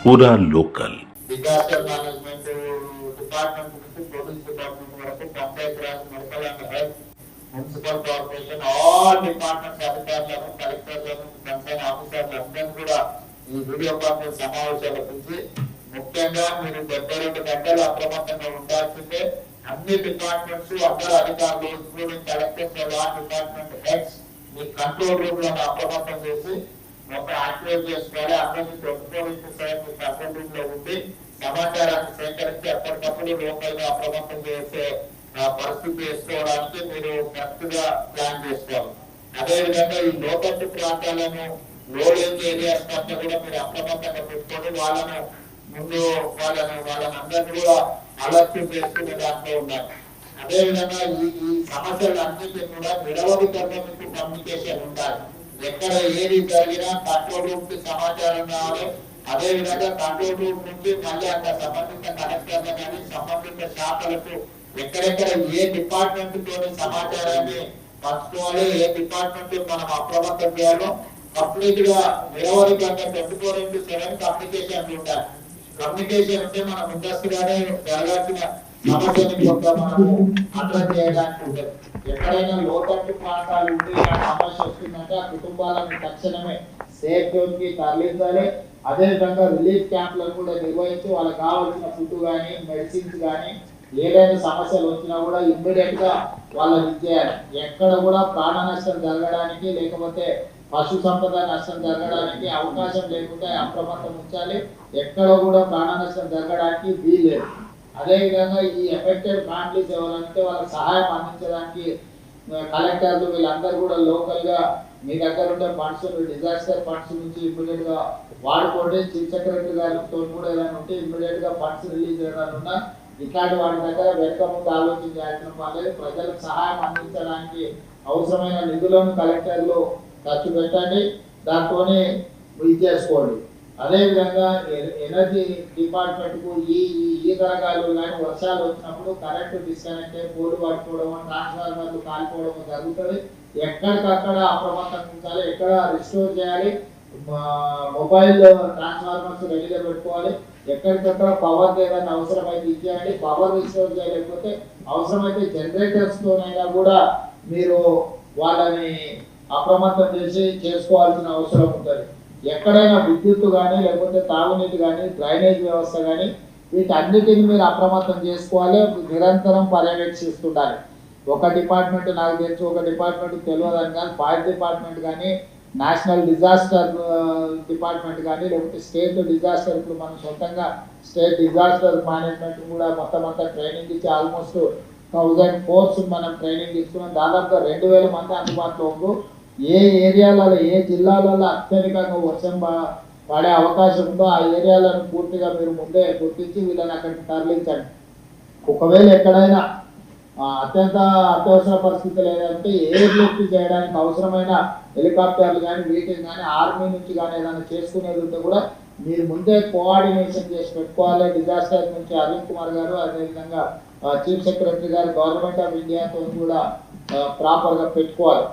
पूरा local disaster management department నుంచి police department వరకు Panchayat Raj medical and health municipal corporation all departments అధికారులను కలెక్టర్లను కన్సర్న్ ఆఫీసర్లు అందరూ కూడా ఈ వీడియో కాన్ఫరెన్స్ సమావేశాల గురించి ముఖ్యంగా మీరు 72 గంటలు అప్రమత్తంగా ఉండాల్సిందే. అన్ని డిపార్ట్మెంట్స్ అందరూ అధికారులు including collectors all department heads మీ కంట్రోల్ రూమ్ లో అప్రమత్తం చేసి మొత్తం యాక్టివేట్ చేసుకోవాలి. అందరినీ 24/7 కంట్రోల్ రూమ్ లో ఉండి సమాచారాన్ని సేకరించి ఎప్పటికప్పుడు లోకల్ గా అప్రమత్తం చేసే పరిస్థితి వేసుకోవడానికి మీరు కరెక్ట్ గా ప్లాన్ చేసుకోవాలి. అదేవిధంగా ఈ లోతట్టు ప్రాంతాలను లోడింగ్ ఏరియాస్ పట్ల కూడా మీరు అప్రమత్తంగా పెట్టుకొని వాళ్ళను ముందు వాళ్ళందరినీ కూడా అలర్ట్ చేసుకునే దాంట్లో ఉండాలి. అదేవిధంగా ఈ సమస్యలన్నింటినీ కూడా నిరవధికంగా మీకు కమ్యూనికేషన్ ఉండాలి. ఎక్కడ ఏది జరిగినా కంట్రోల్ రూమ్ కి సమాచారం కావాలి. అదేవిధంగా కంట్రోల్ రూమ్ నుంచి మళ్ళీ అక్కడ సంబంధిత కలెక్టర్లు కానీ సంబంధిత శాఖలకు ఎక్కడెక్కడ ఏ డిపార్ట్మెంట్ తోని సమాచారాన్ని పంచుకోవాలి, ఏ డిపార్ట్మెంట్ మనం అప్రమత్తం చేయాలో కంప్లీట్ గా నిరవధికంగా 24/7 కమ్యూనికేషన్ ఉండాలి. కమ్యూనికేషన్ ఉంటే మనం ముందస్తుగానే జరగాల్సిన సమస్యని కొంత మనము అడ్రస్ చేయడానికి ఉంటుంది. ఎక్కడైనా లోతట్టు ప్రాంతాలు ఉంటే సమస్య వస్తుందంటే ఆ కుటుంబాలను తక్షణమే సేఫ్ జోన్ కి తరలించాలి. అదేవిధంగా రిలీఫ్ క్యాంప్లను కూడా నిర్వహించి వాళ్ళకి కావాల్సిన ఫుడ్ కానీ మెడిసిన్స్ కానీ ఏదైనా సమస్యలు వచ్చినా కూడా ఇమ్మీడియట్ గా వాళ్ళని ఇచ్చేయాలి. ఎక్కడ కూడా ప్రాణ నష్టం జరగడానికి లేకపోతే పశు సంపద నష్టం జరగడానికి అవకాశం లేకుండా అప్రమత్తం ఉంచాలి. ఎక్కడ కూడా ప్రాణ నష్టం జరగడానికి వీల్లేదు. అదేవిధంగా ఈ ఎఫెక్టెడ్ ఫ్యామిలీస్ ఎవరంటే వాళ్ళకి సహాయం అందించడానికి కలెక్టర్లు వీళ్ళందరూ కూడా లోకల్ గా మీ దగ్గర ఉండే ఫండ్స్ డిజాస్టర్ ఫండ్స్ నుంచి ఇమ్మీడియట్ గా వాడుకోండి. చీఫ్ సెక్రటరీ గారితో కూడా ఏదైనా ఉంటే ఇమ్మీడియట్ గా ఫండ్స్ రిలీజ్ చేయాలన్నా ఇట్లాంటి వాటి దగ్గర వెనక ముందు ఆలోచన చేయాల్సిన పర్లేదు. ప్రజలకు సహాయం అందించడానికి అవసరమైన నిధులను కలెక్టర్లు ఖర్చు పెట్టండి, దాంతోనే ఇది చేసుకోండి. అదేవిధంగా ఎనర్జీ డిపార్ట్మెంట్ కు ఈ తరగాలు కానీ వర్షాలు వచ్చినప్పుడు కరెంటు డిస్కనెక్ట్ అయ్యి పోలు పట్టుకోవడం ట్రాన్స్ఫార్మర్లు కాలిపోవడం జరుగుతుంది. ఎక్కడికక్కడ అప్రమత్తంగా ఉంచాలి, ఎక్కడ రిస్టోర్ చేయాలి, మొబైల్ ట్రాన్స్ఫార్మర్స్ రెడీగా పెట్టుకోవాలి. ఎక్కడికక్కడ పవర్ ఏదైనా అవసరమైతే ఇచ్చేయండి. పవర్ రిస్టోర్ చేయలేకపోతే అవసరమైతే జనరేటర్స్ తోనైనా కూడా మీరు వాళ్ళని అప్రమత్తం చేసి చేసుకోవాల్సిన అవసరం ఉంటుంది. ఎక్కడైనా విద్యుత్ కానీ లేకపోతే తాగునీటి కానీ డ్రైనేజ్ వ్యవస్థ కానీ వీటన్నిటిని మీరు అప్రమత్తం చేసుకోవాలి. నిరంతరం పర్యవేక్షిస్తుండాలి. ఒక డిపార్ట్మెంట్ నాకు తెలుసు, ఒక డిపార్ట్మెంట్ తెలియదని కానీ ఫైర్ డిపార్ట్మెంట్ కానీ నేషనల్ డిజాస్టర్ డిపార్ట్మెంట్ కానీ లేకపోతే స్టేట్ డిజాస్టర్ ఇప్పుడు మనం సొంతంగా స్టేట్ డిజాస్టర్ మేనేజ్మెంట్ కూడా మొత్తం అంతా ట్రైనింగ్ ఇచ్చి ఆల్మోస్ట్ 1000 ఫోర్స్ మనం ట్రైనింగ్ ఇస్తున్నాం. దాదాపుగా 2000 మంది అందుబాటులో ఉండు. ఏ ఏరియాలలో ఏ జిల్లాలలో అత్యధికంగా వర్షం పడే అవకాశం ఉందో ఆ ఏరియాలను పూర్తిగా మీరు ముందే గుర్తించి వీళ్ళని అక్కడికి తరలించండి. ఒకవేళ ఎక్కడైనా అత్యవసర పరిస్థితులు ఏదంటే ఎయిర్ లిఫ్ట్ చేయడానికి అవసరమైన హెలికాప్టర్లు కానీ వీటిని కానీ ఆర్మీ నుంచి కానీ ఏదైనా చేసుకునేది ఉంటే కూడా మీరు ముందే కోఆర్డినేషన్ చేసి పెట్టుకోవాలి. డిజాస్టర్ నుంచి అరుణ్ కుమార్ గారు అదేవిధంగా చీఫ్ సెక్రటరీ గారు గవర్నమెంట్ ఆఫ్ ఇండియాతో కూడా ప్రాపర్గా పెట్టుకోవాలి.